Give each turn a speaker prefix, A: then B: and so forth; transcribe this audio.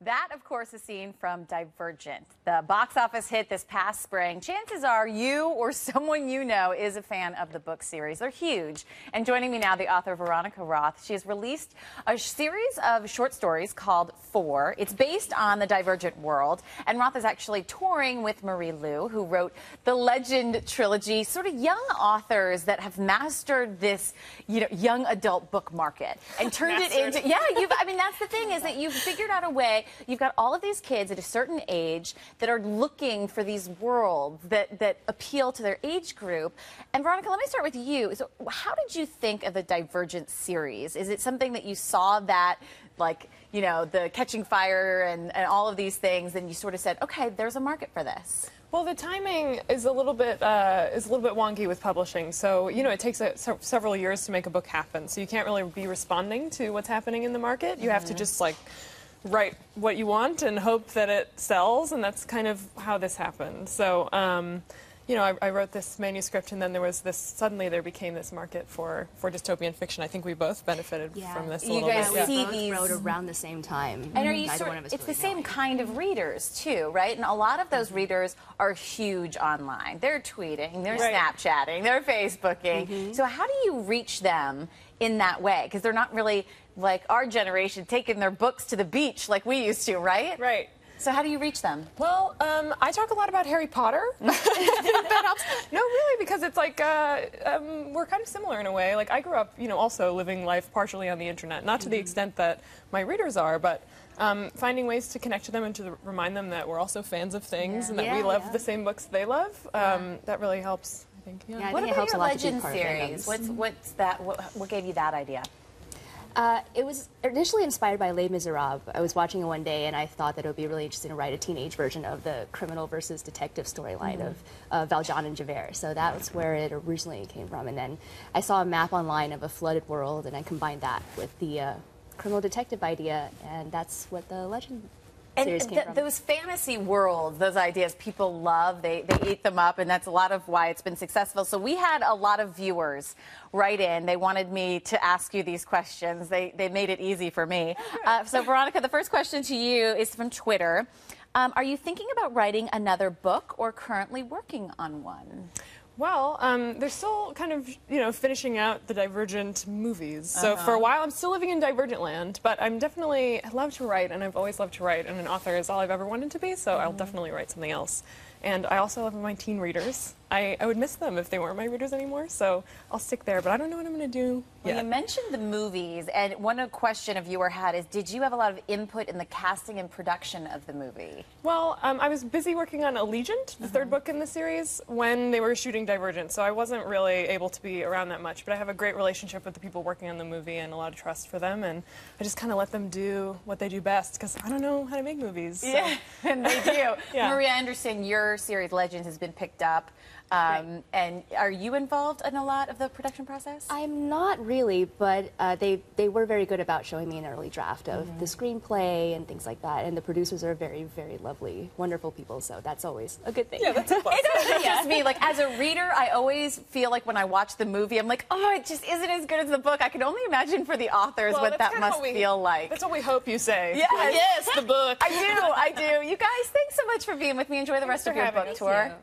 A: That, of course, is seen from Divergent, the box office hit this past spring. Chances are you or someone you know is a fan of the book series. They're huge. And joining me now, the author Veronica Roth. She has released a series of short stories called Four. It's based on the Divergent world. And Roth is actually touring with Marie Lu, who wrote the Legend trilogy, sort of young authors that have mastered this, young adult book market and turned it into, that's the thing, is that you've figured out a way. You've got all of these kids at a certain age that are looking for these worlds that appeal to their age group. And Veronica, let me start with you. So how did you think of the Divergent series? Is it something that you saw that, like, the Catching Fire and all of these things, and you sort of said, okay, there's a market for this?
B: Well, the timing is a little bit wonky with publishing. So, it takes several years to make a book happen. So you can't really be responding to what's happening in the market. You have to just, write what you want and hope that it sells, and that's kind of how this happened. So, I wrote this manuscript, and then suddenly there became this market for dystopian fiction. I think we both benefited from this a little bit.
C: You guys see these wrote around the same time.
A: And it's the same kind of readers, too, right? And a lot of those readers are huge online. They're tweeting, they're Snapchatting, they're Facebooking. So how do you reach them in that way? Because they're not really, like our generation, taking their books to the beach like we used to, right?
B: Right.
A: So how do you reach them?
B: Well, I talk a lot about Harry Potter. That helps. No, really, because it's like we're kind of similar in a way. Like, I grew up, also living life partially on the internet, not to the extent that my readers are, but finding ways to connect to them and to remind them that we're also fans of things and that we love the same books they love. That really helps, I think.
C: Yeah,
A: what
C: think
A: about your
C: lot
A: Legend series? What's that? What gave you that idea?
C: It was initially inspired by Les Miserables. I was watching it one day, and I thought that it would be really interesting to write a teenage version of the criminal versus detective storyline of Valjean and Javert. So that was where it originally came from. And then I saw a map online of a flooded world, and I combined that with the criminal detective idea, and that's what the Legend series came from.
A: Those fantasy worlds, those ideas, people love. They eat them up, and that's a lot of why it's been successful. So we had a lot of viewers write in. They wanted me to ask you these questions. They made it easy for me. So Veronica, the first question to you is from Twitter. Are you thinking about writing another book or currently working on one?
B: Well, they're still kind of, finishing out the Divergent movies. So for a while, I'm still living in Divergent land, but I love to write, and I've always loved to write, and an author is all I've ever wanted to be, so I'll definitely write something else. And I also love my teen readers. I would miss them if they weren't my readers anymore, so I'll stick there, but I don't know what I'm going to do yet.
A: Well, you mentioned the movies, and one question a viewer had is, did you have a lot of input in the casting and production of the movie?
B: Well, I was busy working on Allegiant, the third book in the series, when they were shooting Divergent, so I wasn't really able to be around that much, but I have a great relationship with the people working on the movie and a lot of trust for them, and I just kind of let them do what they do best, because I don't know how to make movies. So.
A: Yeah, and they do. Maria, I understand your series, Legend, has been picked up. And are you involved in a lot of the production process?
C: I'm not really, but they were very good about showing me an early draft of the screenplay and things like that. And the producers are very, very lovely, wonderful people, so that's always a good thing.
B: Yeah, that's a plus.
A: It's just me. Like, as a reader, I always feel like when I watch the movie, I'm like, oh, it just isn't as good as the book. I can only imagine for the authors what that must feel like.
B: That's what we hope you say.
A: Yes,
B: yes, the book.
A: I do. You guys, thanks so much for being with me. Enjoy the rest of your book tour.